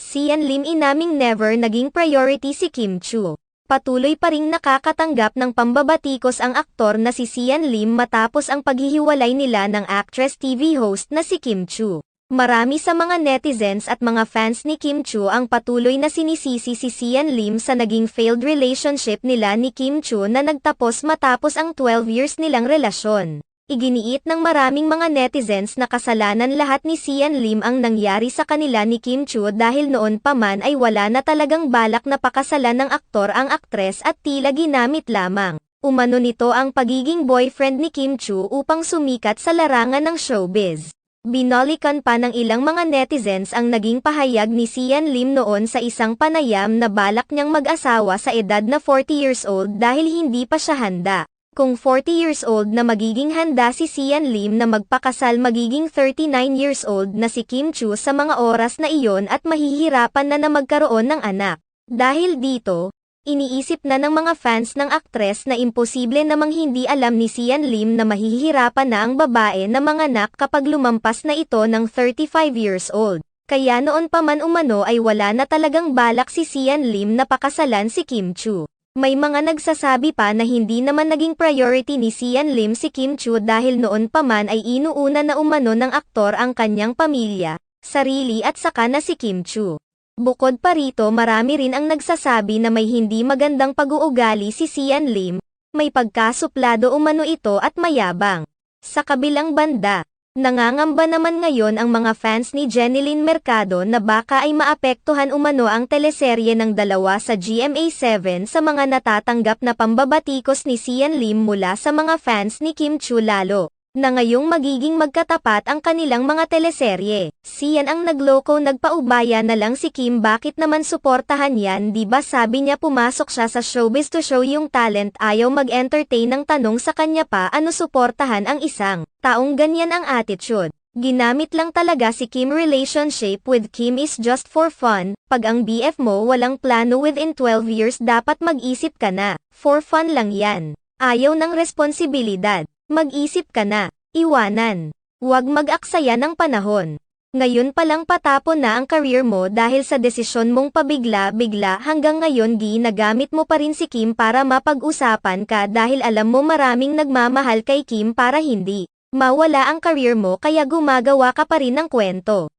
Sian Lim inaming never naging priority si Kim Chu. Patuloy pa ring nakakatanggap ng pambabatikos ang aktor na si Sian Lim matapos ang paghihiwalay nila ng actress TV host na si Kim Chu. Marami sa mga netizens at mga fans ni Kim Chu ang patuloy na sinisisi si Sian Lim sa naging failed relationship nila ni Kim Chu na nagtapos matapos ang 12 years nilang relasyon. Iginiit ng maraming mga netizens na kasalanan lahat ni Sian Lim ang nangyari sa kanila ni Kim Chu dahil noon pa man ay wala na talagang balak na pakasalan ng aktor ang aktres at tila ginamit lamang. Umano nito ang pagiging boyfriend ni Kim Chu upang sumikat sa larangan ng showbiz. Binalikan pa ng ilang mga netizens ang naging pahayag ni Sian Lim noon sa isang panayam na balak niyang mag-asawa sa edad na 40 years old dahil hindi pa siya handa. Kung 40 years old na magiging handa si Sian Lim na magpakasal magiging 39 years old na si Kim Chu sa mga oras na iyon at mahihirapan na magkaroon ng anak. Dahil dito, iniisip na ng mga fans ng aktres na imposible namang hindi alam ni Sian Lim na mahihirapan na ang babae na manganak kapag lumampas na ito ng 35 years old. Kaya noon pa man umano ay wala na talagang balak si Sian Lim na pakasalan si Kim Chu. May mga nagsasabi pa na hindi naman naging priority ni Sian Lim si Kim Chu dahil noon pa man ay inuuna na umano ng aktor ang kanyang pamilya, sarili at saka na si Kim Chu. Bukod pa rito marami rin ang nagsasabi na may hindi magandang pag-uugali si Sian Lim, may pagkasuplado umano ito at mayabang. Sa kabilang banda, nangangamba naman ngayon ang mga fans ni Jeneline Mercado na baka ay maapektuhan umano ang teleserye ng dalawa sa GMA7 sa mga natatanggap na pambabatikos ni Sian Lim mula sa mga fans ni Kim Chu lalo na ngayong magiging magkatapat ang kanilang mga teleserye. Sian ang nagloko nagpaubaya na lang si Kim bakit naman suportahan yan diba sabi niya pumasok siya sa showbiz to show yung talent ayaw mag-entertain ng tanong sa kanya pa ano suportahan ang isang taong ganyan ang attitude. Ginamit lang talaga si Kim relationship with Kim is just for fun, pag ang BF mo walang plano within 12 years dapat mag-isip ka na, for fun lang yan. Ayaw ng responsibilidad. Mag-isip ka na, iwanan. Huwag mag-aksaya ng panahon. Ngayon palang patapon na ang career mo dahil sa desisyon mong pabigla-bigla hanggang ngayon ginagamit mo pa rin si Kim para mapag-usapan ka dahil alam mo maraming nagmamahal kay Kim para hindi mawala ang career mo kaya gumagawa ka pa rin ng kwento.